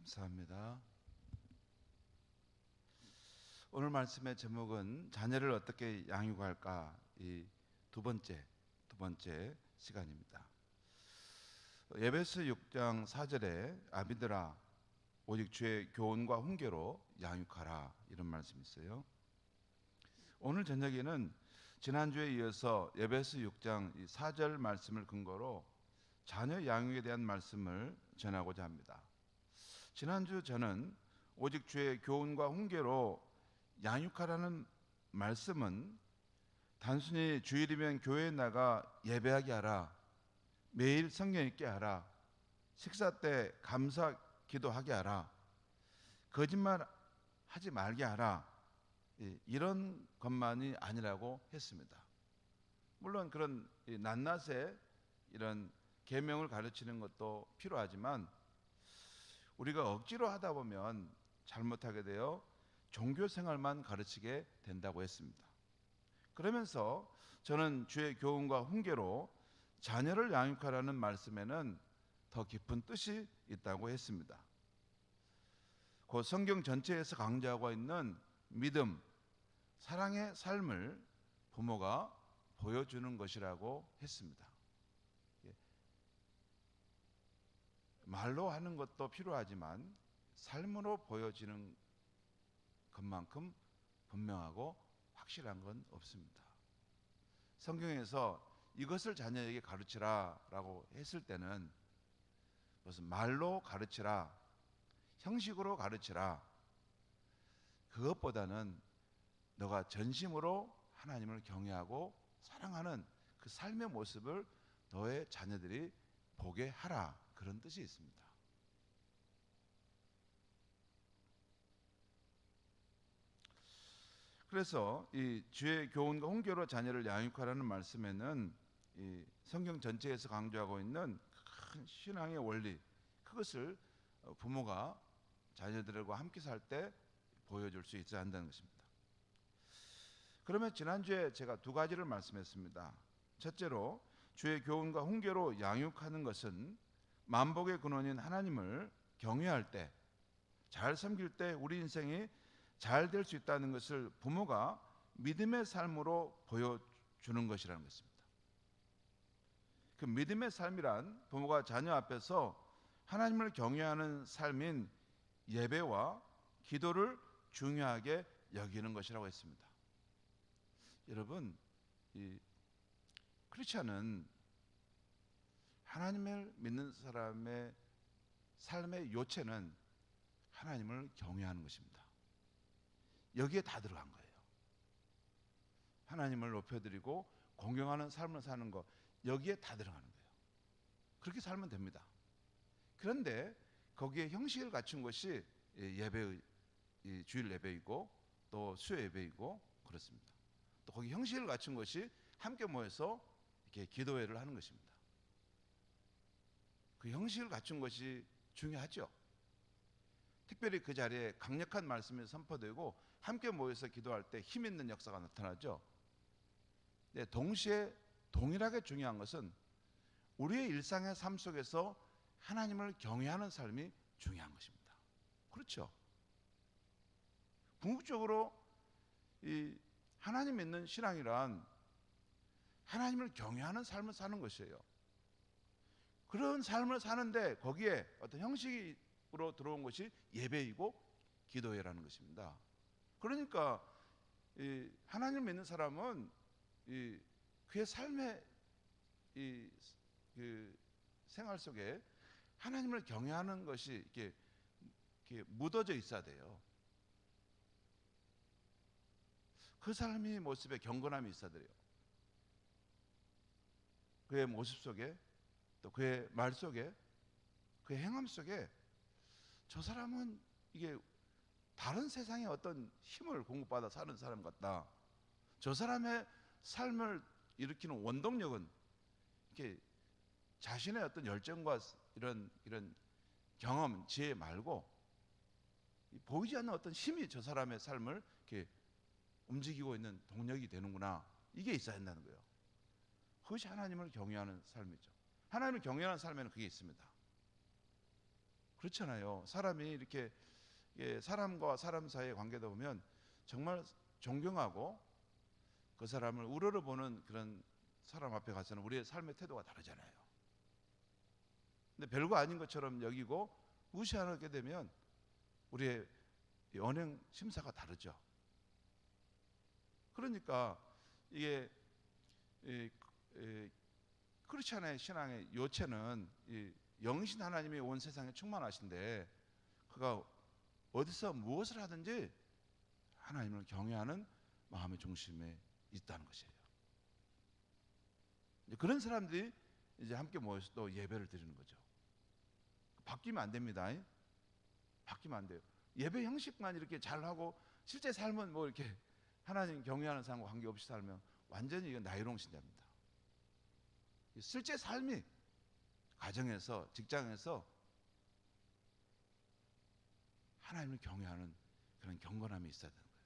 감사합니다. 오늘 말씀의 제목은 자녀를 어떻게 양육할까, 이 두 번째 시간입니다. 에베소 6장 4절에 아비들아 오직 주의 교훈과 훈계로 양육하라, 이런 말씀이 있어요. 오늘 저녁에는 지난주에 이어서 에베소 6장 4절 말씀을 근거로 자녀 양육에 대한 말씀을 전하고자 합니다. 지난주 저는 오직 주의 교훈과 훈계로 양육하라는 말씀은 단순히 주일이면 교회에 나가 예배하게 하라, 매일 성경 읽게 하라, 식사 때 감사 기도하게 하라, 거짓말 하지 말게 하라, 이런 것만이 아니라고 했습니다. 물론 그런 낱낱의 이런 계명을 가르치는 것도 필요하지만 우리가 억지로 하다 보면 잘못하게 되어 종교 생활만 가르치게 된다고 했습니다. 그러면서 저는 주의 교훈과 훈계로 자녀를 양육하라는 말씀에는 더 깊은 뜻이 있다고 했습니다. 그 성경 전체에서 강조하고 있는 믿음, 사랑의 삶을 부모가 보여주는 것이라고 했습니다. 말로 하는 것도 필요하지만 삶으로 보여지는 것만큼 분명하고 확실한 건 없습니다. 성경에서 이것을 자녀에게 가르치라 라고 했을 때는 무슨 말로 가르치라, 형식으로 가르치라, 그것보다는 너가 전심으로 하나님을 경외하고 사랑하는 그 삶의 모습을 너의 자녀들이 보게 하라, 그런 뜻이 있습니다. 그래서 이 주의 교훈과 훈계로 자녀를 양육하라는 말씀에는 이 성경 전체에서 강조하고 있는 큰 신앙의 원리, 그것을 부모가 자녀들과 함께 살 때 보여줄 수 있어야 한다는 것입니다. 그러면 지난주에 제가 두 가지를 말씀했습니다. 첫째로 주의 교훈과 훈계로 양육하는 것은 만복의 근원인 하나님을 경외할 때, 잘 섬길 때 우리 인생이 잘 될 수 있다는 것을 부모가 믿음의 삶으로 보여주는 것이라는 것입니다. 그 믿음의 삶이란 부모가 자녀 앞에서 하나님을 경외하는 삶인 예배와 기도를 중요하게 여기는 것이라고 했습니다. 여러분, 이 크리스찬은 하나님을 믿는 사람의 삶의 요체는 하나님을 경외하는 것입니다. 여기에 다 들어간 거예요. 하나님을 높여드리고 공경하는 삶을 사는 것, 여기에 다 들어가는 거예요. 그렇게 살면 됩니다. 그런데 거기에 형식을 갖춘 것이 예배의 주일 예배이고 또 수요 예배이고 그렇습니다. 또 거기 형식을 갖춘 것이 함께 모여서 이렇게 기도회를 하는 것입니다. 그 형식을 갖춘 것이 중요하죠. 특별히 그 자리에 강력한 말씀이 선포되고 함께 모여서 기도할 때 힘 있는 역사가 나타나죠. 네, 동시에 동일하게 중요한 것은 우리의 일상의 삶 속에서 하나님을 경외하는 삶이 중요한 것입니다. 그렇죠. 궁극적으로 이 하나님 믿는 신앙이란 하나님을 경외하는 삶을 사는 것이에요. 그런 삶을 사는데 거기에 어떤 형식으로 들어온 것이 예배이고 기도회라는 것입니다. 그러니까 이 하나님 믿는 사람은 그의 삶의 그 생활 속에 하나님을 경외하는 것이 이렇게 묻어져 있어야 돼요. 그 삶의 모습에 경건함이 있어야 돼요. 그의 모습 속에 또 그의 말 속에 그의 행함 속에 저 사람은 이게 다른 세상의 어떤 힘을 공급받아 사는 사람 같다. 저 사람의 삶을 일으키는 원동력은 이렇게 자신의 어떤 열정과 이런 경험, 지혜 말고 보이지 않는 어떤 힘이 저 사람의 삶을 이렇게 움직이고 있는 동력이 되는구나. 이게 있어야 한다는 거예요. 그것이 하나님을 경외하는 삶이죠. 하나님을 경외하는 삶에는 그게 있습니다. 그렇잖아요. 사람이 이렇게 사람과 사람 사이의 관계다 보면 정말 존경하고 그 사람을 우러러보는 그런 사람 앞에 가서는 우리의 삶의 태도가 다르잖아요. 근데 별거 아닌 것처럼 여기고 무시하게 되면 우리의 언행 심사가 다르죠. 그러니까 이게 크리스천의 신앙의 요체는 영신 하나님이 온 세상에 충만하신데 그가 어디서 무엇을 하든지 하나님을 경외하는 마음의 중심에 있다는 것이에요. 그런 사람들이 이제 함께 모여서 또 예배를 드리는 거죠. 바뀌면 안 됩니다. 바뀌면 안 돼요. 예배 형식만 이렇게 잘하고 실제 삶은 뭐 이렇게 하나님 경외하는 사람과 관계없이 살면 완전히 이건 나이롱 신자입니다. 실제 삶이 가정에서 직장에서 하나님을 경외하는 그런 경건함이 있어야 되는 거예요.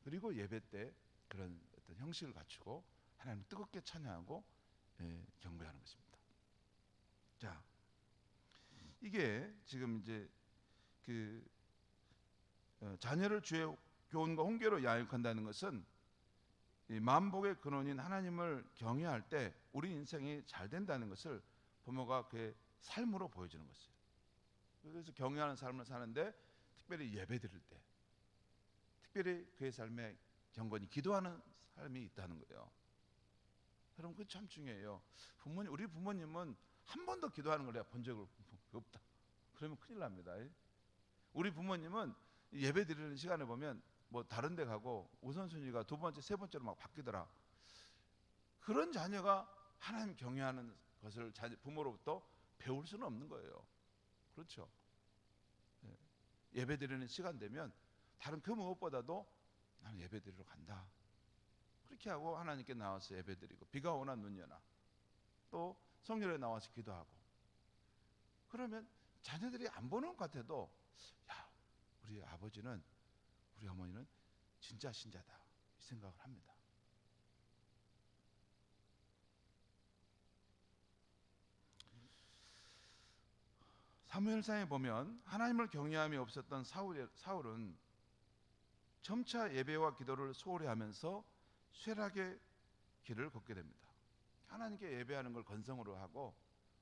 그리고 예배 때 그런 어떤 형식을 갖추고 하나님을 뜨겁게 찬양하고 경배하는 것입니다. 자, 이게 지금 이제 그 자녀를 주의 교훈과 훈계로 양육한다는 것은 이 만복의 근원인 하나님을 경외할 때 우리 인생이 잘 된다는 것을 부모가 그의 삶으로 보여주는 것이에요. 그래서 경외하는 삶을 사는데 특별히 예배 드릴 때 특별히 그의 삶에 경건히 기도하는 삶이 있다는 거예요. 여러분 그게 참 중요해요. 우리 부모님은 한 번도 기도하는 걸 내가 본 적이 없다. 그러면 큰일 납니다. 우리 부모님은 예배 드리는 시간에 보면 뭐 다른 데 가고 우선순위가 두 번째, 세 번째로 막 바뀌더라. 그런 자녀가 하나님 경외하는 것을 부모로부터 배울 수는 없는 거예요. 그렇죠? 예배 드리는 시간 되면 다른 그 무엇보다도 나는 예배 드리러 간다. 그렇게 하고 하나님께 나와서 예배 드리고 비가 오나 눈이 오나 또 성전에 나와서 기도하고 그러면 자녀들이 안 보는 것 같아도 야, 우리 아버지는 우리 어머니는 진짜 신자다 이 생각을 합니다. 사무엘상에 보면 하나님을 경외함이 없었던 사울은 점차 예배와 기도를 소홀히 하면서 쇠락의 길을 걷게 됩니다. 하나님께 예배하는 걸 건성으로 하고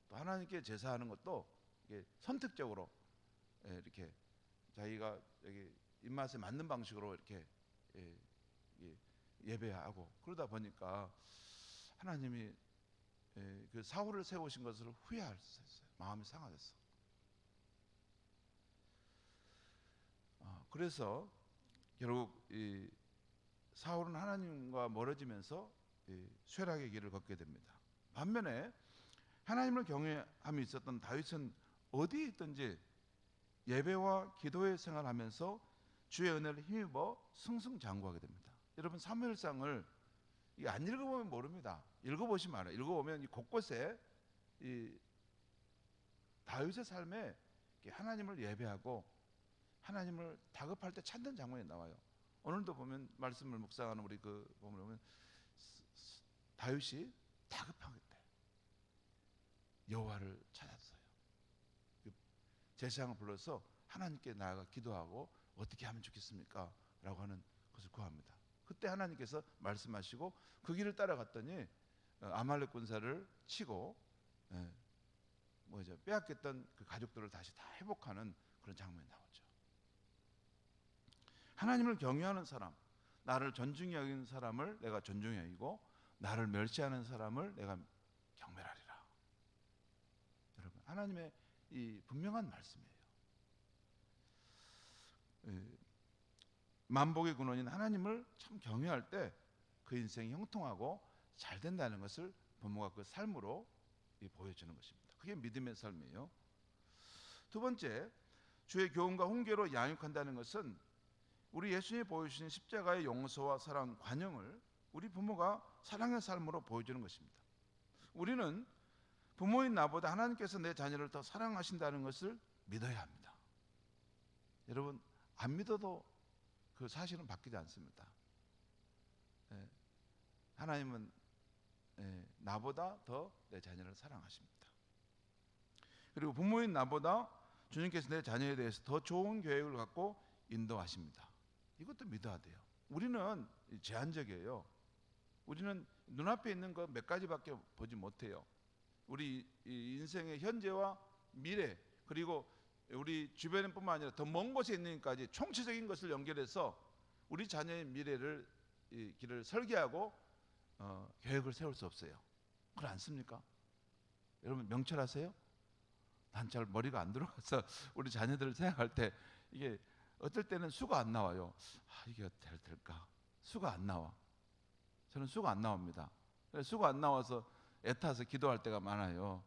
또 하나님께 제사하는 것도 선택적으로 이렇게 자기가 여기 입맛에 맞는 방식으로 이렇게 예배하고 그러다 보니까 하나님이 그 사울을 세우신 것을 후회할 수 있어요. 마음이 상하셨어. 그래서 결국 이 사울은 하나님과 멀어지면서 쇠락의 길을 걷게 됩니다. 반면에 하나님을 경외함이 있었던 다윗은 어디에 있든지 예배와 기도의 생활하면서 주의 은혜를 힘입어 승승장구하게 됩니다. 여러분 사무엘상을 안 읽어보면 모릅니다. 읽어보시면 알아요. 읽어보면 이 곳곳에 이 다윗의 삶에 하나님을 예배하고 하나님을 다급할 때 찾는 장면이 나와요. 오늘도 보면 말씀을 묵상하는 우리 그 보면 다윗이 다급하게 때 여호와를 찾았어요. 제사장을 불러서 하나님께 나아가 기도하고 어떻게 하면 좋겠습니까? 라고 하는 것을 구합니다. 그때 하나님께서 말씀하시고 그 길을 따라갔더니 아말렉 군사를 치고 빼앗겼던 그 가족들을 다시 다 회복하는 그런 장면이 나오죠. 하나님을 경외하는 사람, 나를 존중히 여기는 사람을 내가 존중히 여기고 나를 멸시하는 사람을 내가 경멸하리라. 여러분 하나님의 이 분명한 말씀이에요. 만복의 근원인 하나님을 참 경외할 때 그 인생이 형통하고 잘 된다는 것을 부모가 그 삶으로 보여주는 것입니다. 그게 믿음의 삶이에요. 두 번째, 주의 교훈과 훈계로 양육한다는 것은 우리 예수님이 보여주신 십자가의 용서와 사랑, 관용을 우리 부모가 사랑의 삶으로 보여주는 것입니다. 우리는 부모인 나보다 하나님께서 내 자녀를 더 사랑하신다는 것을 믿어야 합니다. 여러분 안 믿어도 그 사실은 바뀌지 않습니다. 하나님은 나보다 더 내 자녀를 사랑하십니다. 그리고 부모인 나보다 주님께서 내 자녀에 대해서 더 좋은 계획을 갖고 인도하십니다. 이것도 믿어야 돼요. 우리는 제한적이에요. 우리는 눈앞에 있는 거 몇 가지밖에 보지 못해요. 우리 인생의 현재와 미래, 그리고 우리 주변뿐만 아니라 더 먼 곳에 있는 것까지 총체적인 것을 연결해서 우리 자녀의 미래를, 이 길을 설계하고 계획을 세울 수 없어요. 그렇지 않습니까? 여러분 명철하세요? 난 잘 머리가 안 들어가서 우리 자녀들을 생각할 때 이게 어떨 때는 수가 안 나와요. 이게 될까? 수가 안 나와. 저는 수가 안 나옵니다. 수가 안 나와서 애타서 기도할 때가 많아요.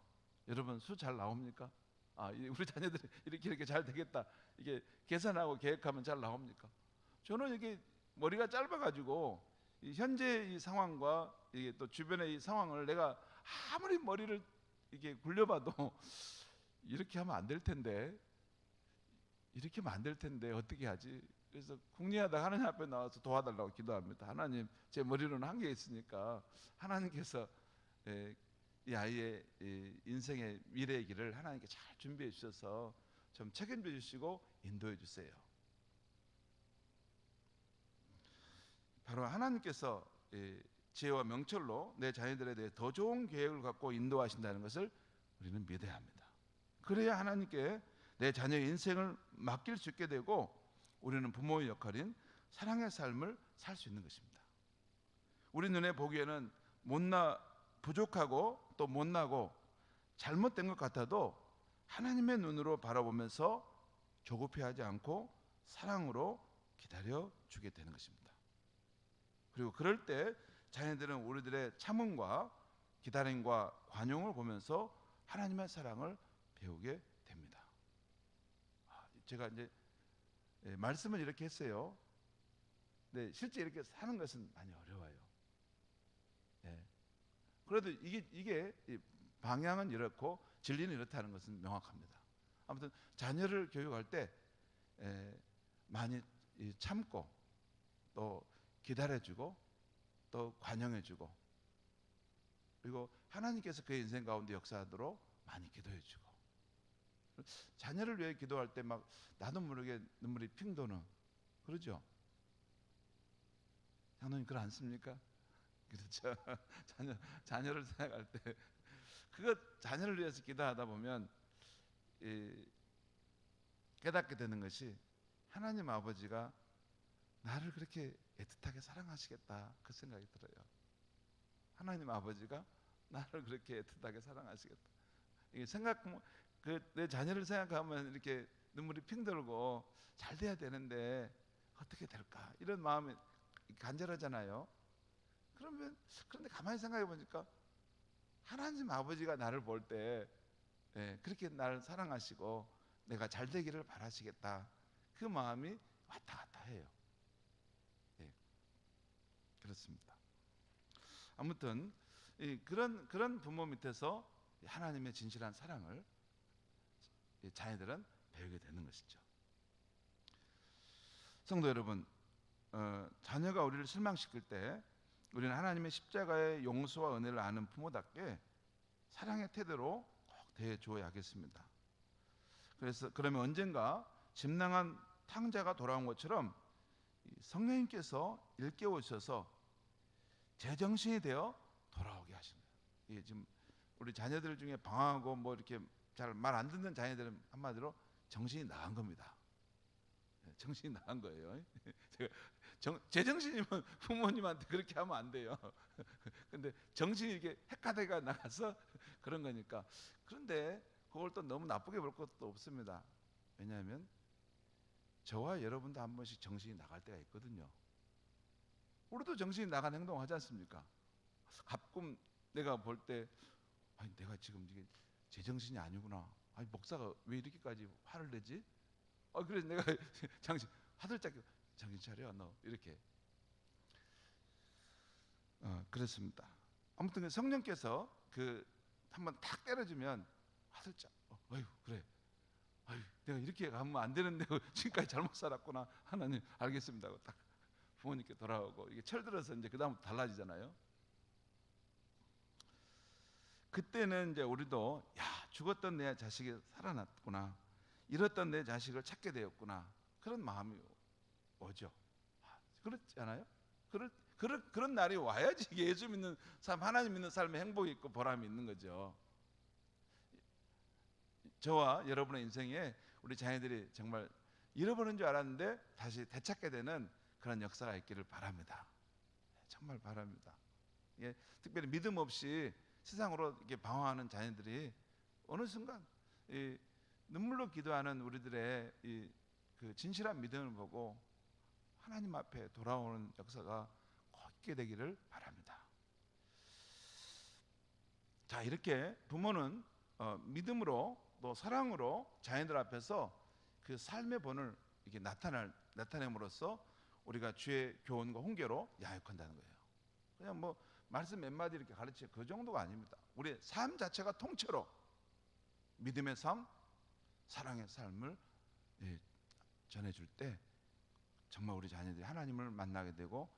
여러분 수 잘 나옵니까? 우리 자녀들이 이렇게 잘 되겠다, 이게 계산하고 계획하면 잘 나옵니까? 저는 이게 머리가 짧아가지고 이 현재 이 상황과 이게 또 주변의 이 상황을 내가 아무리 머리를 이게 굴려봐도 이렇게 하면 안 될 텐데, 이렇게 하면 안 될 텐데 어떻게 하지? 그래서 궁리하다가 하나님 앞에 나와서 도와달라고 기도합니다. 하나님, 제 머리로는 한계가 있으니까 하나님께서 이 아이의 인생의 미래의 길을 하나님께 잘 준비해 주셔서 좀 책임져 주시고 인도해 주세요. 바로 하나님께서 지혜와 명철로 내 자녀들에 대해 더 좋은 계획을 갖고 인도하신다는 것을 우리는 믿어야 합니다. 그래야 하나님께 내 자녀의 인생을 맡길 수 있게 되고 우리는 부모의 역할인 사랑의 삶을 살 수 있는 것입니다. 우리 눈에 보기에는 부족하고 또 못나고 잘못된 것 같아도 하나님의 눈으로 바라보면서 조급해하지 않고 사랑으로 기다려 주게 되는 것입니다. 그리고 그럴 때 자녀들은 우리들의 참음과 기다림과 관용을 보면서 하나님의 사랑을 배우게 됩니다. 제가 이제 말씀은 이렇게 했어요. 네, 실제 이렇게 사는 것은 많이 어려워요. 그래도 이게 방향은 이렇고 진리는 이렇다는 것은 명확합니다. 아무튼 자녀를 교육할 때 많이 참고 또 기다려주고 또 관용해주고, 그리고 하나님께서 그의 인생 가운데 역사하도록 많이 기도해주고, 자녀를 위해 기도할 때 막 나도 모르게 눈물이 핑 도는, 그러죠? 장로님 그렇지 않습니까? 그렇죠. 자녀를 생각할 때 자녀를 위해서 기도하다 보면 깨닫게 되는 것이 하나님 아버지가 나를 그렇게 애틋하게 사랑하시겠다, 그 생각이 들어요. 하나님 아버지가 나를 그렇게 애틋하게 사랑하시겠다. 이게 내 자녀를 생각하면 이렇게 눈물이 핑 돌고 잘 돼야 되는데 어떻게 될까, 이런 마음이 간절하잖아요. 그런데 가만히 생각해 보니까 하나님 아버지가 나를 볼 때 그렇게 나를 사랑하시고 내가 잘 되기를 바라시겠다, 그 마음이 왔다 갔다 해요. 그렇습니다. 아무튼 그런 부모 밑에서 하나님의 진실한 사랑을 자녀들은 배우게 되는 것이죠. 성도 여러분, 자녀가 우리를 실망시킬 때 우리는 하나님의 십자가의 용서와 은혜를 아는 부모답게 사랑의 태도로 꼭 대해줘야 하겠습니다. 그러면 언젠가 짐랑한 탕자가 돌아온 것처럼 성령님께서 일깨우셔서 제정신이 되어 돌아오게 하시는 거예요. 이게 지금 우리 자녀들 중에 방황하고 뭐 이렇게 잘 말 안 듣는 자녀들은 한마디로 정신이 나간 겁니다. 정신이 나간 거예요. 제정신이면 부모님한테 그렇게 하면 안 돼요. 근데 정신이 이게 헷가대가 나가서 그런 거니까. 그런데 그걸 또 너무 나쁘게 볼 것도 없습니다. 왜냐하면 저와 여러분도 한 번씩 정신이 나갈 때가 있거든요. 우리도 정신이 나간 행동을 하지 않습니까? 가끔 내가 볼 때 내가 지금 이게 제정신이 아니구나. 목사가 왜 이렇게까지 화를 내지? 그래서 내가 화들짝 정신 차려 너, 이렇게 그렇습니다. 아무튼 성령께서 한번 탁 때려주면 화들짝 그래, 내가 이렇게 가면 안 되는데 지금까지 잘못 살았구나, 하나님 알겠습니다 하고 딱 부모님께 돌아오고, 이게 철들어서 이제 그 다음부터 달라지잖아요. 그때는 이제 우리도 야, 죽었던 내 자식이 살아났구나, 잃었던 내 자식을 찾게 되었구나, 그런 마음이 오죠. 그렇지 않아요? 그런 날이 와야지 예수 믿는 삶, 하나님 믿는 삶에 행복이 있고 보람이 있는 거죠. 저와 여러분의 인생에 우리 자녀들이 정말 잃어버린 줄 알았는데 다시 되찾게 되는 그런 역사가 있기를 바랍니다. 정말 바랍니다. 예, 특별히 믿음 없이 세상으로 이렇게 방황하는 자녀들이 어느 순간 이 눈물로 기도하는 우리들의 그 진실한 믿음을 보고 하나님 앞에 돌아오는 역사가 꼭 있게 되기를 바랍니다. 자, 이렇게 부모는 믿음으로 또 사랑으로 자녀들 앞에서 그 삶의 본을 이렇게 나타냄으로써 우리가 주의 교훈과 훈계로 양육한다는 거예요. 그냥 뭐 말씀 몇 마디 이렇게 가르치고 그 정도가 아닙니다. 우리의 삶 자체가 통째로 믿음의 삶, 사랑의 삶을 전해줄 때 정말 우리 자녀들이 하나님을 만나게 되고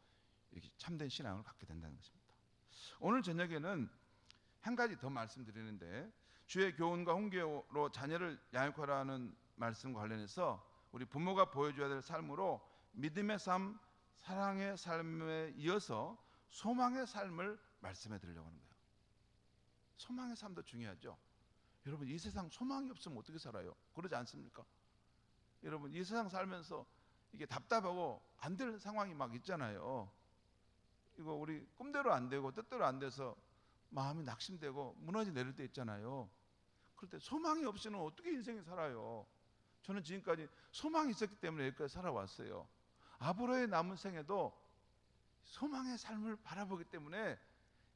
이렇게 참된 신앙을 갖게 된다는 것입니다. 오늘 저녁에는 한 가지 더 말씀드리는데, 주의 교훈과 훈계로 자녀를 양육하라는 말씀과 관련해서 우리 부모가 보여줘야 될 삶으로 믿음의 삶, 사랑의 삶에 이어서 소망의 삶을 말씀해 드리려고 하는 거예요. 소망의 삶도 중요하죠. 여러분, 이 세상 소망이 없으면 어떻게 살아요? 그러지 않습니까? 여러분, 이 세상 살면서 이게 답답하고 안 될 상황이 막 있잖아요. 이거 우리 꿈대로 안 되고 뜻대로 안 돼서 마음이 낙심되고 무너져 내릴 때 있잖아요. 그럴 때 소망이 없이는 어떻게 인생을 살아요? 저는 지금까지 소망이 있었기 때문에 여기까지 살아왔어요. 앞으로의 남은 생에도 소망의 삶을 바라보기 때문에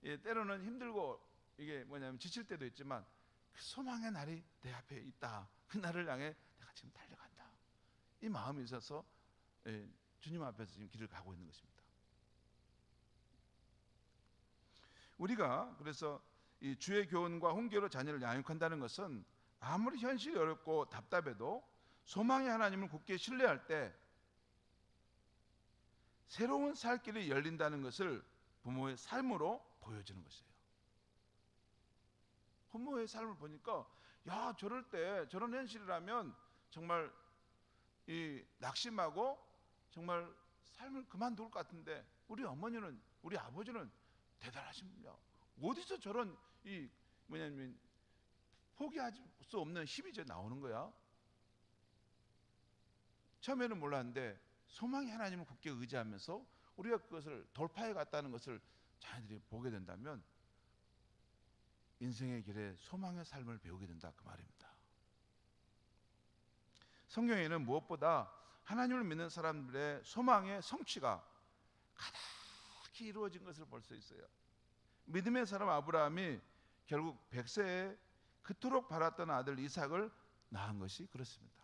때로는 힘들고 이게 뭐냐면 지칠 때도 있지만 그 소망의 날이 내 앞에 있다. 그 날을 향해 내가 지금 달려간다. 이 마음이 있어서 주님 앞에서 지금 길을 가고 있는 것입니다. 우리가 그래서 이 주의 교훈과 훈계로 자녀를 양육한다는 것은 아무리 현실이 어렵고 답답해도 소망의 하나님을 굳게 신뢰할 때 새로운 살 길이 열린다는 것을 부모의 삶으로 보여주는 것이에요. 부모의 삶을 보니까 야, 저럴 때 저런 현실이라면 정말 이 낙심하고 정말 삶을 그만둘 것 같은데 우리 어머니는, 우리 아버지는 대단하십니다. 어디서 저런 이 뭐냐면 포기할 수 없는 힘이 이제 나오는 거야. 처음에는 몰랐는데 소망의 하나님을 굳게 의지하면서 우리가 그것을 돌파해 갔다는 것을 자녀들이 보게 된다면 인생의 길에 소망의 삶을 배우게 된다, 그 말입니다. 성경에는 무엇보다 하나님을 믿는 사람들의 소망의 성취가 가득히 이루어진 것을 볼 수 있어요. 믿음의 사람 아브라함이 결국 100세에 그토록 바랐던 아들 이삭을 낳은 것이 그렇습니다.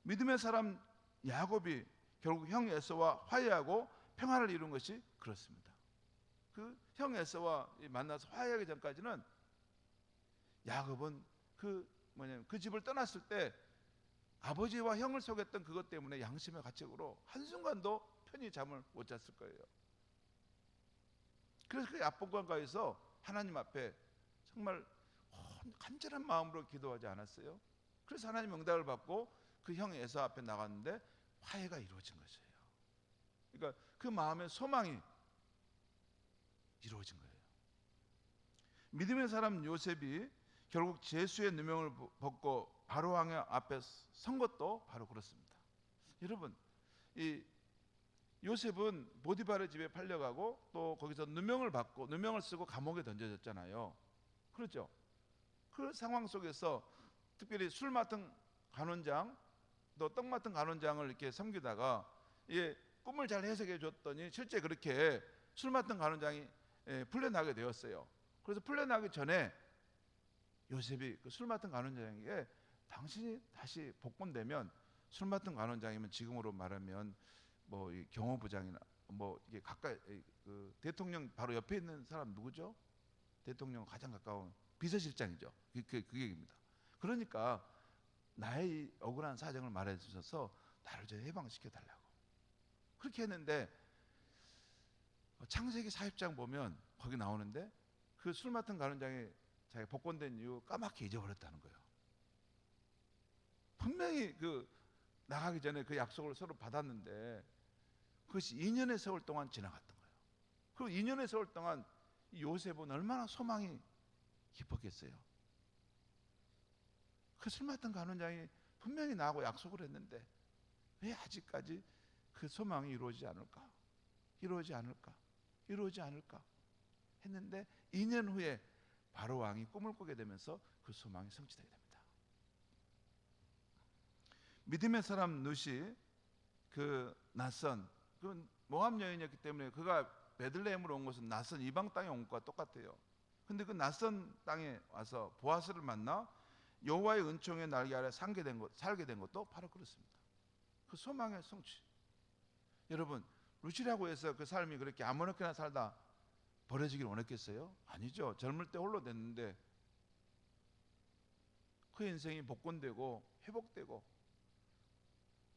믿음의 사람 야곱이 결국 형 에서와 화해하고 평화를 이룬 것이 그렇습니다. 그 형 에서와 만나서 화해하기 전까지는 야곱은 그 집을 떠났을 때 아버지와 형을 속였던 그것 때문에 양심의 가책으로 한순간도 편히 잠을 못 잤을 거예요. 그래서 그 압박감가에서 하나님 앞에 정말 간절한 마음으로 기도하지 않았어요? 그래서 하나님 응답을 받고 그 형 에서 앞에 나갔는데 화해가 이루어진 것이에요. 그러니까 그 마음의 소망이 이루어진 거예요. 믿음의 사람 요셉이 결국 제수의 누명을 벗고 바로 왕의 앞에 선 것도 바로 그렇습니다. 여러분, 이 요셉은 보디바르 집에 팔려가고 또 거기서 누명을 받고 누명을 쓰고 감옥에 던져졌잖아요. 그렇죠? 그 상황 속에서 특별히 술 맡은 간원장 또 떡 맡은 간원장을 이렇게 섬기다가 꿈을 잘 해석해 줬더니 실제 그렇게 술 맡은 간원장이 풀려나게 되었어요. 그래서 풀려나기 전에 요셉이 그 술 맡은 간원장에게 당신이 다시 복권되면 술 맡은 간원장이면 지금으로 말하면 뭐 경호부장이나 뭐 이게 가까이 그 대통령 바로 옆에 있는 사람 누구죠? 대통령 가장 가까운 비서실장이죠. 그 얘기입니다. 그러니까 나의 억울한 사정을 말해 주셔서 나를 좀 해방시켜 달라고 그렇게 했는데 창세기 40장 보면 거기 나오는데 그 술 맡은 간원장이 자기 복권된 이유 까맣게 잊어버렸다는 거예요. 분명히 그 나가기 전에 그 약속을 서로 받았는데 그것이 2년의 세월 동안 지나갔던 거예요. 그 2년의 세월 동안 요셉은 얼마나 소망이 깊었겠어요. 그 술 맡은 간원장이 분명히 나하고 약속을 했는데 왜 아직까지 그 소망이 이루어지지 않을까? 이루어지지 않을까? 이루어지지 않을까? 했는데 2년 후에 바로 왕이 꿈을 꾸게 되면서 그 소망이 성취되게 됩니다. 믿음의 사람 룻이 그 낯선 그 모압 여인이었기 때문에 그가 베들레헴으로 온 것은 낯선 이방 땅에 온 것과 똑같아요. 근데 그 낯선 땅에 와서 보아스를 만나 여호와의 은총의 날개 아래 살게 된 것도 바로 그렇습니다. 그 소망의 성취. 여러분, 룻이라고 해서 그 삶이 그렇게 아무렇게나 살다 버려지길 원했겠어요? 아니죠. 젊을 때 홀로 됐는데 그 인생이 복권되고 회복되고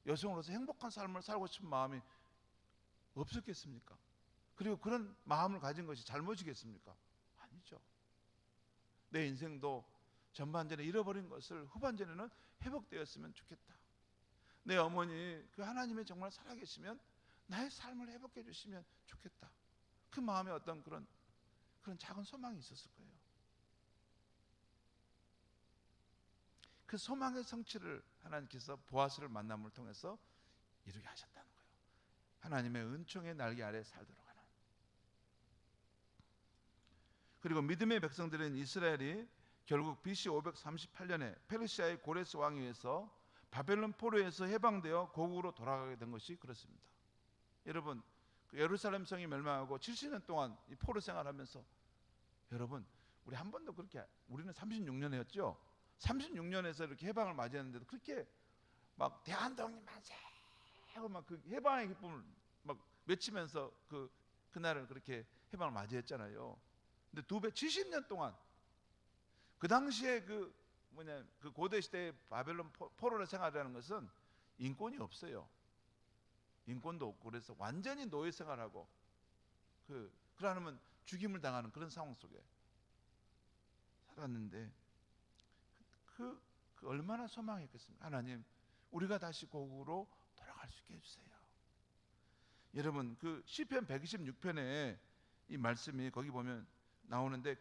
여성으로서 행복한 삶을 살고 싶은 마음이 없었겠습니까? 그리고 그런 마음을 가진 것이 잘못이겠습니까? 아니죠. 내 인생도 전반전에 잃어버린 것을 후반전에는 회복되었으면 좋겠다. 내 어머니 그 하나님이 정말 살아계시면 나의 삶을 회복해 주시면 좋겠다. 그 마음에 어떤 그런 작은 소망이 있었을 거예요. 그 소망의 성취를 하나님께서 보아스를 만남을 통해서 이루게 하셨다는 거예요. 하나님의 은총의 날개 아래 살도록 하는. 그리고 믿음의 백성들인 이스라엘이 결국 BC 538년에 페르시아의 고레스 왕에 의해서 바벨론 포로에서 해방되어 고국으로 돌아가게 된 것이 그렇습니다. 여러분, 그 예루살렘 성이 멸망하고 70년 동안 이 포로 생활하면서 여러분, 우리 한 번도 그렇게 우리는 36년이었죠. 36년에서 이렇게 해방을 맞이했는데도 그렇게 막 대한독립 만세 하고 막 그 해방의 기쁨을 막 외치면서 그날을 그렇게 해방을 맞이했잖아요. 근데 70년 동안 그 당시에 그 고대 시대의 바벨론 포로를 생활하는 것은 인권이 없어요. 인권도 없고 그래서 완전히 노예 생활하고 그러면 죽임을 당하는 그런 상황 속에 살았는데 그 얼마나 소망했겠습니까? 하나님, 우리가 다시 고국으로 돌아갈 수 있게 해주세요. 여러분, 그 시편 126편에 이 말씀이 거기 보면 나오는데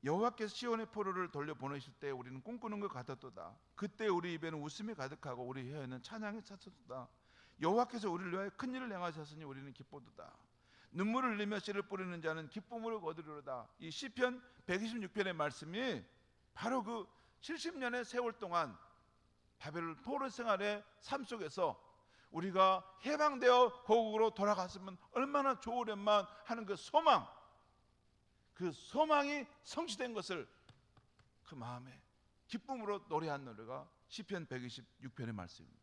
여호와께서 시온의 포로를 돌려보내실 때 우리는 꿈꾸는 것 같았도다. 그때 우리 입에는 웃음이 가득하고 우리 혀에는 찬양이 찼도다. 여호와께서 우리를 위하여 큰 일을 행하셨으니 우리는 기쁘도다. 눈물을 흘리며 씨를 뿌리는 자는 기쁨으로 거두리로다. 이 시편 126편의 말씀이 바로 그 70년의 세월 동안 바벨론 포로 생활의 삶 속에서 우리가 해방되어 고국으로 돌아갔으면 얼마나 좋으련만 하는 그 소망이 성취된 것을 그 마음에 기쁨으로 노래한 노래가 시편 126편의 말씀입니다.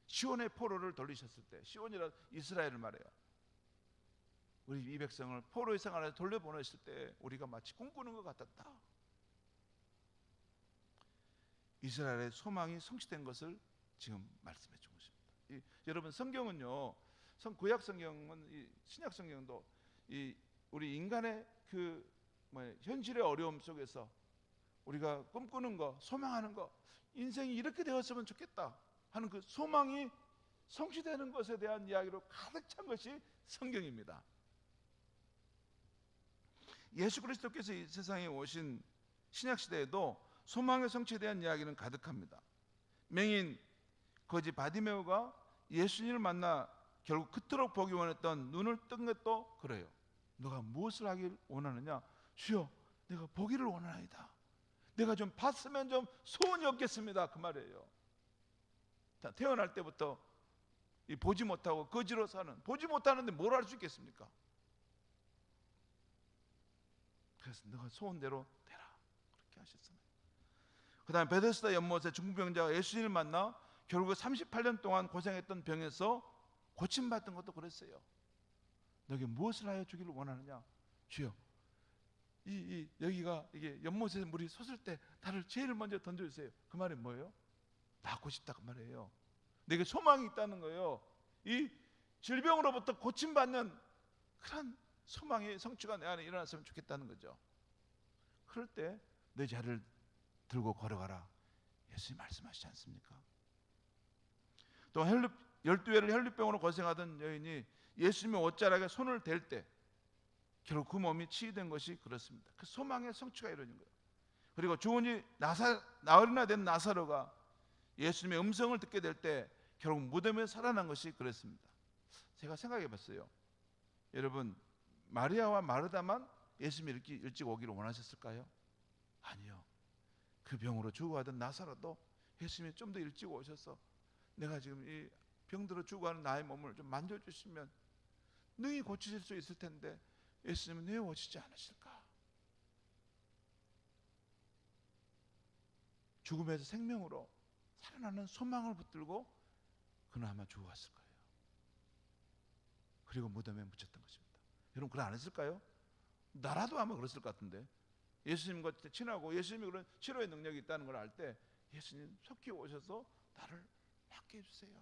시온의 포로를 돌리셨을 때, 시온이라 이스라엘을 말해요. 우리 이 백성을 포로의 생활에 돌려보냈을 때 우리가 마치 꿈꾸는 것 같았다. 이스라엘의 소망이 성취된 것을 지금 말씀해 준 것입니다. 여러분, 성경은요, 구약 성경은 신약 성경도 우리 인간의 현실의 어려움 속에서 우리가 꿈꾸는 거, 소망하는 거, 인생이 이렇게 되었으면 좋겠다 하는 그 소망이 성취되는 것에 대한 이야기로 가득 찬 것이 성경입니다. 예수 그리스도께서 이 세상에 오신 신약 시대에도 소망의 성취에 대한 이야기는 가득합니다. 맹인 거지 바디메오가 예수님을 만나 결국 그토록 보기 원했던 눈을 뜬 것도 그래요. 너가 무엇을 하길 원하느냐? 주여, 내가 보기를 원하나이다. 내가 좀 봤으면 좀 소원이 없겠습니다. 그 말이에요. 자, 태어날 때부터 보지 못하고 거지로 사는, 보지 못하는데 뭘 할 수 있겠습니까? 그래서 너가 소원대로 되라, 그렇게 하셨습니다. 그 다음에 베데스다 연못에 중풍병자가 예수님을 만나 결국 38년 동안 고생했던 병에서 고침받던 것도 그랬어요. 너에게 무엇을 하여 주기를 원하느냐? 주여, 여기가 이게 연못에 물이 솟을 때 나를 제일 먼저 던져주세요. 그 말이 뭐예요? 낫고 싶다, 그 말이에요. 내게 소망이 있다는 거예요. 이 질병으로부터 고침받는 그런 소망의 성취가 내 안에 일어났으면 좋겠다는 거죠. 그럴 때 내 자리를 들고 걸어가라, 예수님 말씀하시지 않습니까? 또 12회를 혈류병으로 고생하던 여인이 예수님의 옷자락에 손을 댈 때 결국 그 몸이 치유된 것이 그렇습니다. 그 소망의 성취가 이루어진 거예요. 그리고 주원이 나흘이나 된 나사로가 예수님의 음성을 듣게 될 때 결국 무덤에 살아난 것이 그랬습니다. 제가 생각해 봤어요. 여러분, 마리아와 마르다만 예수님이 일찍 오기를 원하셨을까요? 아니요. 그 병으로 죽어가던 나사로도 예수님이 좀 더 일찍 오셔서 내가 지금 이 병들어 죽어가는 나의 몸을 좀 만져주시면 능히 고치실 수 있을 텐데 예수님은 왜 오시지 않으실까? 죽음에서 생명으로 살아나는 소망을 붙들고 그는 아마 죽어갔을 거예요. 그리고 무덤에 묻혔던 것입니다. 여러분, 그런 안 했을까요? 나라도 아마 그랬을 것 같은데, 예수님과 친하고 예수님이 그런 치료의 능력이 있다는 걸 알 때 예수님 속히 오셔서 나를 낫게 해주세요.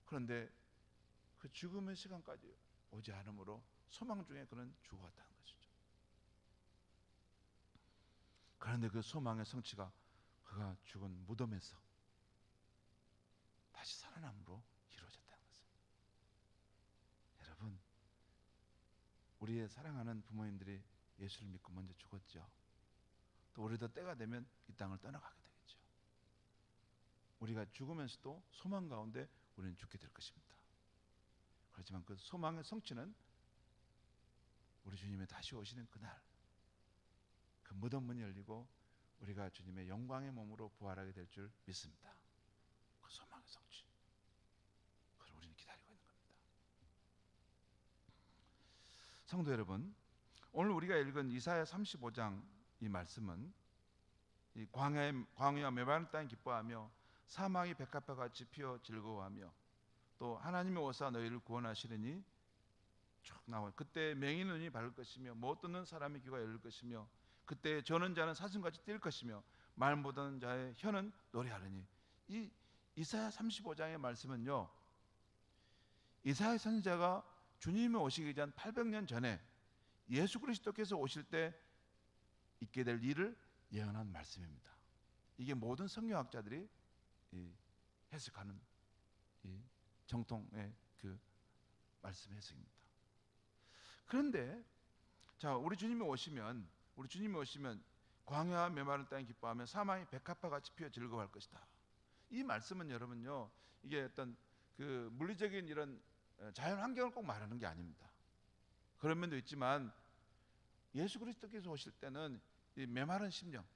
그런데 그 죽음의 시간까지 오지 않으므로 소망 중에 그는 죽어갔다는 것이죠. 그런데 그 소망의 성취가 그가 죽은 무덤에서 다시 살아남으로 이루어졌다는 것입니다. 여러분, 우리의 사랑하는 부모님들이 예수를 믿고 먼저 죽었죠. 또 우리도 때가 되면 이 땅을 떠나가게 되겠죠. 우리가 죽으면서도 소망 가운데 우리는 죽게 될 것입니다. 그렇지만 그 소망의 성취는 우리 주님의 다시 오시는 그날, 그 무덤 문이 열리고 우리가 주님의 영광의 몸으로 부활하게 될 줄 믿습니다. 그 소망의 성취, 그걸 우리는 기다리고 있는 겁니다. 성도 여러분, 오늘 우리가 읽은 이사야 35장 이 말씀은 이 광야와 메마른 땅이 기뻐하며 사막이 백합화같이 피어 즐거워하며 또 하나님의 오사 너희를 구원하시리니 쭉 나와요. 그때 맹인 눈이 밝을 것이며 못 듣는 사람의 귀가 열릴 것이며 그때 저는 자는 사슴같이 뛸 것이며 말 못하는 자의 혀는 노래하리니. 이 이사야 35장의 말씀은요, 이사야 선지자가 주님이 오시기 전 800년 전에 예수 그리스도께서 오실 때 있게 될 일을 예언한 말씀입니다. 이게 모든 성경학자들이 해석하는 정통의 그 말씀 해석입니다. 그런데 자, 우리 주님이 오시면 광야와 메마른 땅이 기뻐하며 사망이 백합화같이 피어 즐거워할 것이다. 이 말씀은 여러분요, 이게 어떤 그 물리적인 이런 자연 환경을 꼭 말하는 게 아닙니다. 그런 면도 있지만 예수 그리스도께서 오실 때는 이 메마른 심령,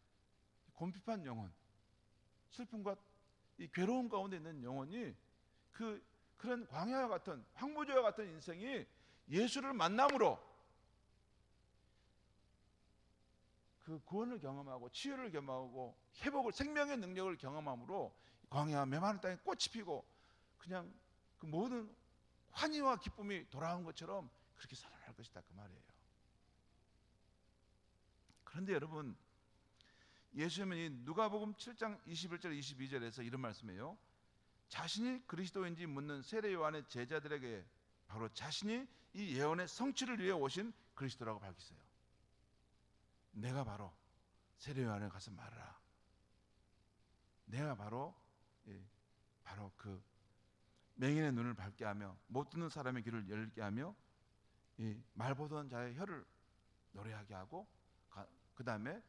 곰핍한 영혼, 슬픔과 이 괴로움 가운데 있는 영혼이 그런 광야와 같은 황무지와 같은 인생이 예수를 만남으로 그 구원을 경험하고 치유를 경험하고 회복을, 생명의 능력을 경험함으로 광야와 메마른 땅에 꽃이 피고 그냥 그 모든 환희와 기쁨이 돌아온 것처럼 그렇게 살아날 것이다, 그 말이에요. 그런데 여러분, 예수님은 이 누가복음 7장 21절 22절에서 이런 말씀이에요. 자신이 그리스도인지 묻는 세례 요한의 제자들에게 바로 자신이 이 예언의 성취를 위해 오신 그리스도라고 밝히세요. 내가 바로 세례 요한에 가서 말하라. 내가 바로 그 맹인의 눈을 밝게 하며 못 듣는 사람의 귀를 열게 하며 말 못하는 자의 혀를 노래하게 하고 그 다음에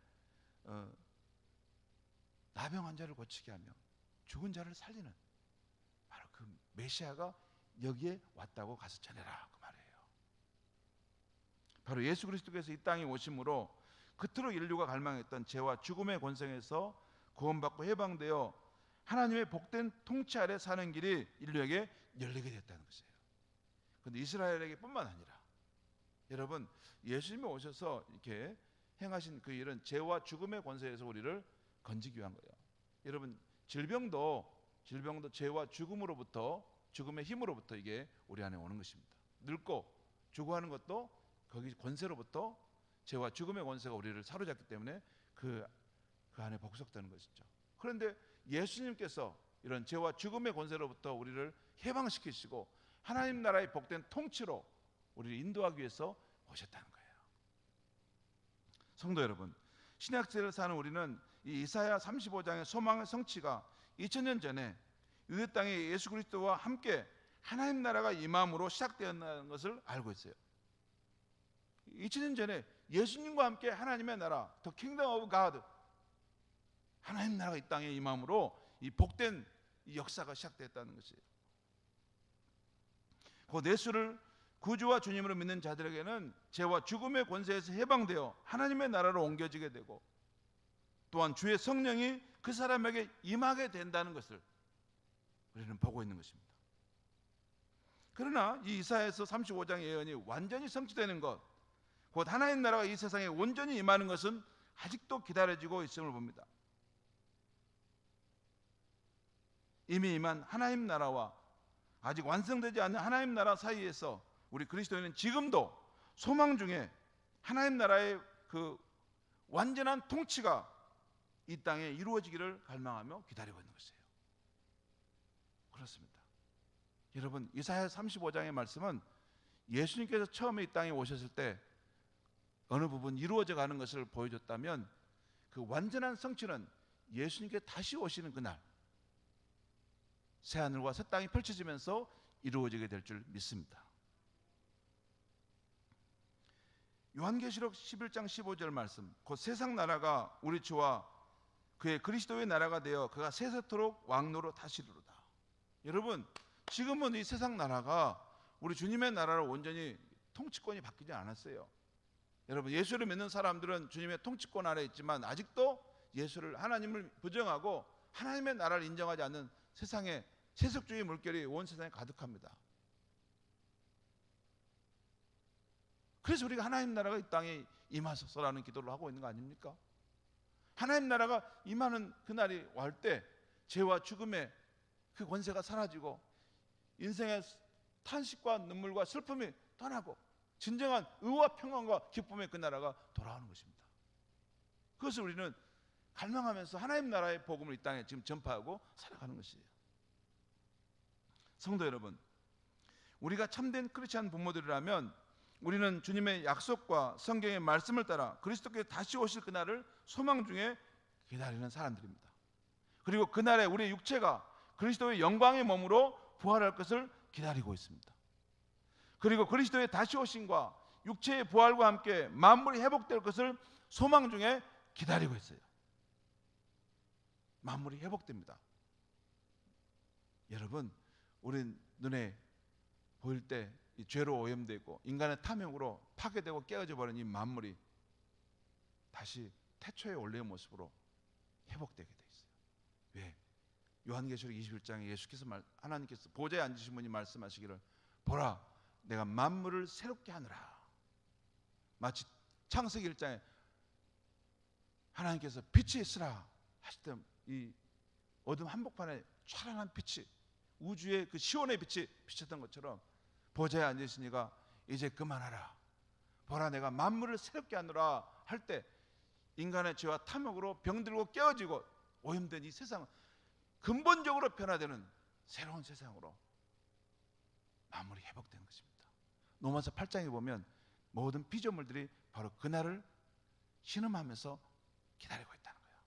나병 환자를 고치게 하며 죽은 자를 살리는 바로 그 메시아가 여기에 왔다고 가서 전해라, 그 말이에요. 바로 예수 그리스도께서 이 땅에 오심으로 그토록 인류가 갈망했던 죄와 죽음의 권세에서 구원받고 해방되어 하나님의 복된 통치 아래 사는 길이 인류에게 열리게 됐다는 것이에요. 그런데 이스라엘에게 뿐만 아니라 여러분, 예수님이 오셔서 이렇게 행하신 그 일은 죄와 죽음의 권세에서 우리를 건지기 위한 거예요. 여러분, 질병도 죄와 죽음으로부터, 죽음의 힘으로부터 이게 우리 안에 오는 것입니다. 늙고 죽어가는 것도 거기 권세로부터, 죄와 죽음의 권세가 우리를 사로잡기 때문에 그 안에 복속되는 것이죠. 그런데 예수님께서 이런 죄와 죽음의 권세로부터 우리를 해방시키시고 하나님 나라의 복된 통치로 우리를 인도하기 위해서 오셨다는 거예요. 성도 여러분, 신약시대를 사는 우리는 이 이사야 35장의 소망의 성취가 2000년 전에 유대 땅에 예수 그리스도와 함께 하나님 나라가 임함으로 시작되었다는 것을 알고 있어요. 2000년 전에 예수님과 함께 하나님의 나라, The Kingdom of God, 하나님 나라가 이 땅에 임함으로 이 복된 이 역사가 시작되었다는 것이에요. 곧 예수를 구주와 주님으로 믿는 자들에게는 죄와 죽음의 권세에서 해방되어 하나님의 나라로 옮겨지게 되고, 또한 주의 성령이 그 사람에게 임하게 된다는 것을 우리는 보고 있는 것입니다. 그러나 이 이사야서 35장의 예언이 완전히 성취되는 것, 곧 하나님 나라가 이 세상에 온전히 임하는 것은 아직도 기다려지고 있음을 봅니다. 이미 임한 하나님 나라와 아직 완성되지 않은 하나님 나라 사이에서 우리 그리스도인은 지금도 소망 중에 하나님 나라의 그 완전한 통치가 이 땅에 이루어지기를 갈망하며 기다리고 있는 것이에요. 그렇습니다. 여러분, 이사야 35장의 말씀은 예수님께서 처음에 이 땅에 오셨을 때 어느 부분 이루어져 가는 것을 보여줬다면, 그 완전한 성취는 예수님께 다시 오시는 그날 새하늘과 새 땅이 펼쳐지면서 이루어지게 될 줄 믿습니다. 요한계시록 11장 15절 말씀, 곧 세상 나라가 우리 주와 그의 그리스도의 나라가 되어 그가 세세토록 왕노로 다시리로다. 여러분, 지금은 이 세상 나라가 우리 주님의 나라로 온전히 통치권이 바뀌지 않았어요. 여러분, 예수를 믿는 사람들은 주님의 통치권 아래 있지만 아직도 예수를, 하나님을 부정하고 하나님의 나라를 인정하지 않는 세상에 세속주의 물결이 온 세상에 가득합니다. 그래서 우리가 하나님 나라가 이 땅에 임하소서라는 기도를 하고 있는 거 아닙니까? 하나님 나라가 임하는 그날이 올 때 죄와 죽음의 그 권세가 사라지고 인생의 탄식과 눈물과 슬픔이 떠나고 진정한 의와 평안과 기쁨의 그 나라가 돌아오는 것입니다. 그것을 우리는 갈망하면서 하나님 나라의 복음을 이 땅에 지금 전파하고 살아가는 것이에요. 성도 여러분, 우리가 참된 크리스찬 부모들이라면 우리는 주님의 약속과 성경의 말씀을 따라 그리스도께서 다시 오실 그날을 소망 중에 기다리는 사람들입니다. 그리고 그날에 우리의 육체가 그리스도의 영광의 몸으로 부활할 것을 기다리고 있습니다. 그리고 그리스도의 다시 오심과 육체의 부활과 함께 만물이 회복될 것을 소망 중에 기다리고 있어요. 만물이 회복됩니다. 여러분, 우리 눈에 보일 때 이 죄로 오염되고 인간의 탐욕으로 파괴되고 깨어져 버린 이 만물이 다시 태초의 원래의 모습으로 회복되게 돼 있어요. 왜? 요한계시록 21장에 예수께서 하나님께서 보좌에 앉으신 분이 말씀하시기를, 보라, 내가 만물을 새롭게 하느라. 마치 창세기 1장에 하나님께서 빛이 있으라 하실 때 이 어둠 한복판에 찬란한 빛이, 우주의 그 시온의 빛이 비쳤던 것처럼 보좌에 앉으시니가 이제 그만하라, 보라 내가 만물을 새롭게 하노라 할 때 인간의 죄와 탐욕으로 병들고 깨어지고 오염된 이 세상은 근본적으로 변화되는 새로운 세상으로 만물이 회복되는 것입니다. 로마서 8장에 보면 모든 피조물들이 바로 그날을 신음하면서 기다리고 있다는 거예요.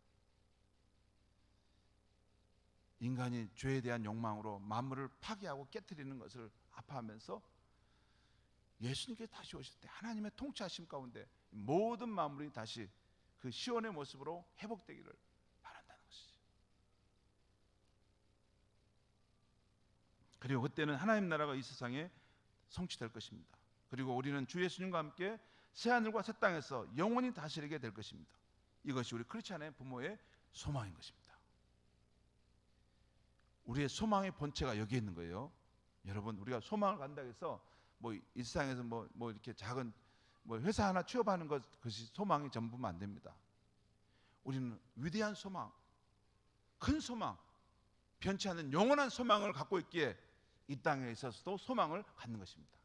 인간이 죄에 대한 욕망으로 만물을 파괴하고 깨트리는 것을 아파하면서 예수님께서 다시 오실 때 하나님의 통치하심 가운데 모든 만물이 다시 그 시온의 모습으로 회복되기를 바란다는 것이죠. 그리고 그때는 하나님 나라가 이 세상에 성취될 것입니다. 그리고 우리는 주 예수님과 함께 새하늘과 새 땅에서 영원히 다스리게 될 것입니다. 이것이 우리 크리스찬의 부모의 소망인 것입니다. 우리의 소망의 본체가 여기에 있는 거예요. 여러분, 우리가 소망을 간다고 해서 뭐 이 세상에서 뭐 이렇게 작은 뭐 회사 하나 취업하는 것이 소망이 전부면 안 됩니다. 우리는 위대한 소망, 큰 소망, 변치 않는 영원한 소망을 갖고 있기에 이 땅에 있어서도 소망을 갖는 것입니다.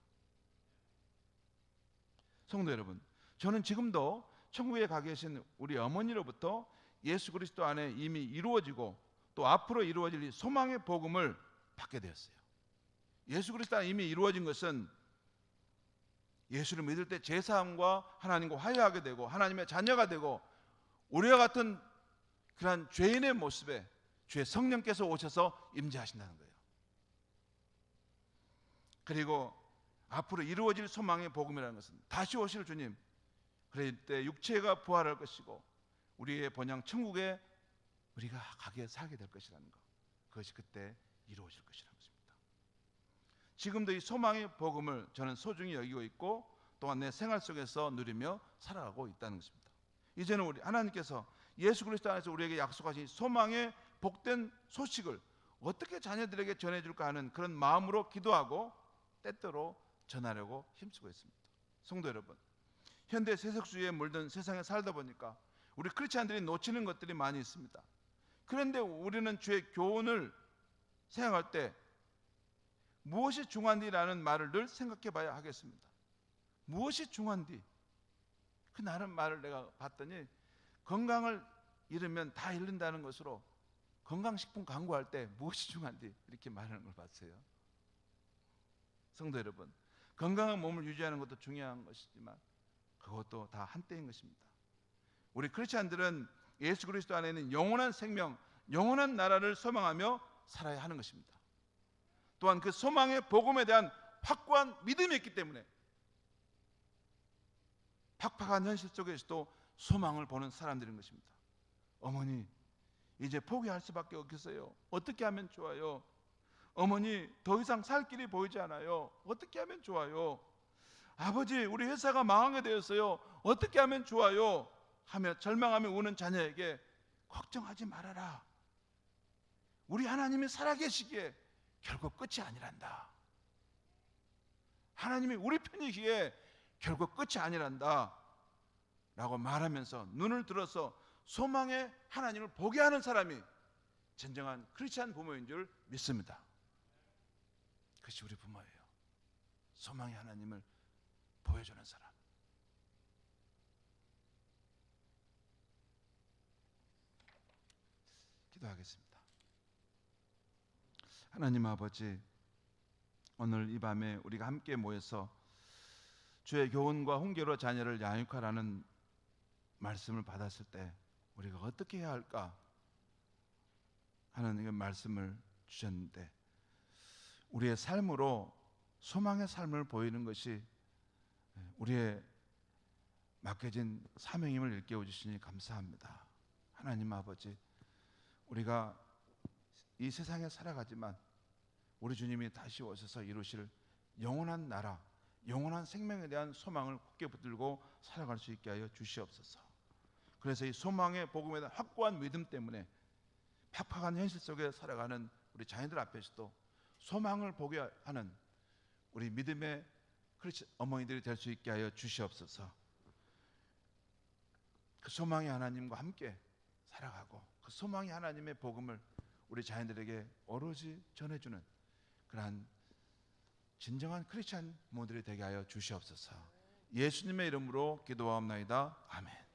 성도 여러분, 저는 지금도 천국에 가 계신 우리 어머니로부터 예수 그리스도 안에 이미 이루어지고 또 앞으로 이루어질 이 소망의 복음을 받게 되었어요. 예수 그리스도 안에 이미 이루어진 것은 예수를 믿을 때 제사함과 하나님과 화해하게 되고 하나님의 자녀가 되고 우리와 같은 그런 죄인의 모습에 주의 성령께서 오셔서 임재하신다는 거예요. 그리고 앞으로 이루어질 소망의 복음이라는 것은 다시 오실 주님, 그럴 때 육체가 부활할 것이고 우리의 본향 천국에 우리가 가게 살게 될 것이라는 것, 그것이 그때 이루어질 것이라는 것입니다. 지금도 이 소망의 복음을 저는 소중히 여기고 있고 또한 내 생활 속에서 누리며 살아가고 있다는 것입니다. 이제는 우리 하나님께서 예수 그리스도 안에서 우리에게 약속하신 소망의 복된 소식을 어떻게 자녀들에게 전해줄까 하는 그런 마음으로 기도하고 때때로 전하려고 힘쓰고 있습니다. 성도 여러분, 현대 세속주의에 물든 세상에 살다 보니까 우리 크리스찬들이 놓치는 것들이 많이 있습니다. 그런데 우리는 주의 교훈을 생각할 때 무엇이 중요한디라는 말을 늘 생각해 봐야 하겠습니다. 무엇이 중요한디? 그 나름 말을 내가 봤더니 건강을 잃으면 다 잃는다는 것으로 건강식품 광고할 때 무엇이 중요한디 이렇게 말하는 걸 봤어요. 성도 여러분, 건강한 몸을 유지하는 것도 중요한 것이지만 그것도 다 한때인 것입니다. 우리 크리스찬들은 예수 그리스도 안에 있는 영원한 생명, 영원한 나라를 소망하며 살아야 하는 것입니다. 또한 그 소망의 복음에 대한 확고한 믿음이 있기 때문에 팍팍한 현실 속에서도 소망을 보는 사람들인 것입니다. 어머니, 이제 포기할 수밖에 없겠어요. 어떻게 하면 좋아요? 어머니, 더 이상 살 길이 보이지 않아요. 어떻게 하면 좋아요? 아버지, 우리 회사가 망하게 되었어요. 어떻게 하면 좋아요? 하며 절망하며 우는 자녀에게 걱정하지 말아라. 우리 하나님이 살아계시기에 결국 끝이 아니란다. 하나님이 우리 편이기에 결국 끝이 아니란다 라고 말하면서 눈을 들어서 소망의 하나님을 보게 하는 사람이 진정한 크리스찬 부모인 줄 믿습니다. 그것이 우리 부모예요. 소망의 하나님을 보여주는 사람. 기도하겠습니다. 하나님 아버지, 오늘 이 밤에 우리가 함께 모여서 주의 교훈과 훈계로 자녀를 양육하라는 말씀을 받았을 때 우리가 어떻게 해야 할까 하는 말씀을 주셨는데, 우리의 삶으로 소망의 삶을 보이는 것이 우리의 맡겨진 사명임을 일깨워 주시니 감사합니다. 하나님 아버지, 우리가 이 세상에 살아가지만 우리 주님이 다시 오셔서 이루실 영원한 나라, 영원한 생명에 대한 소망을 굳게 붙들고 살아갈 수 있게 하여 주시옵소서. 그래서 이 소망의 복음에 대한 확고한 믿음 때문에 팍팍한 현실 속에 살아가는 우리 자녀들 앞에서도 소망을 보게 하는 우리 믿음의 어머니들이 될 수 있게 하여 주시옵소서. 그 소망의 하나님과 함께 살아가고 그 소망의 하나님의 복음을 우리 자녀들에게 오로지 전해주는 그러한 진정한 크리스찬 부모들이 되게 하여 주시옵소서. 예수님의 이름으로 기도하옵나이다. 아멘.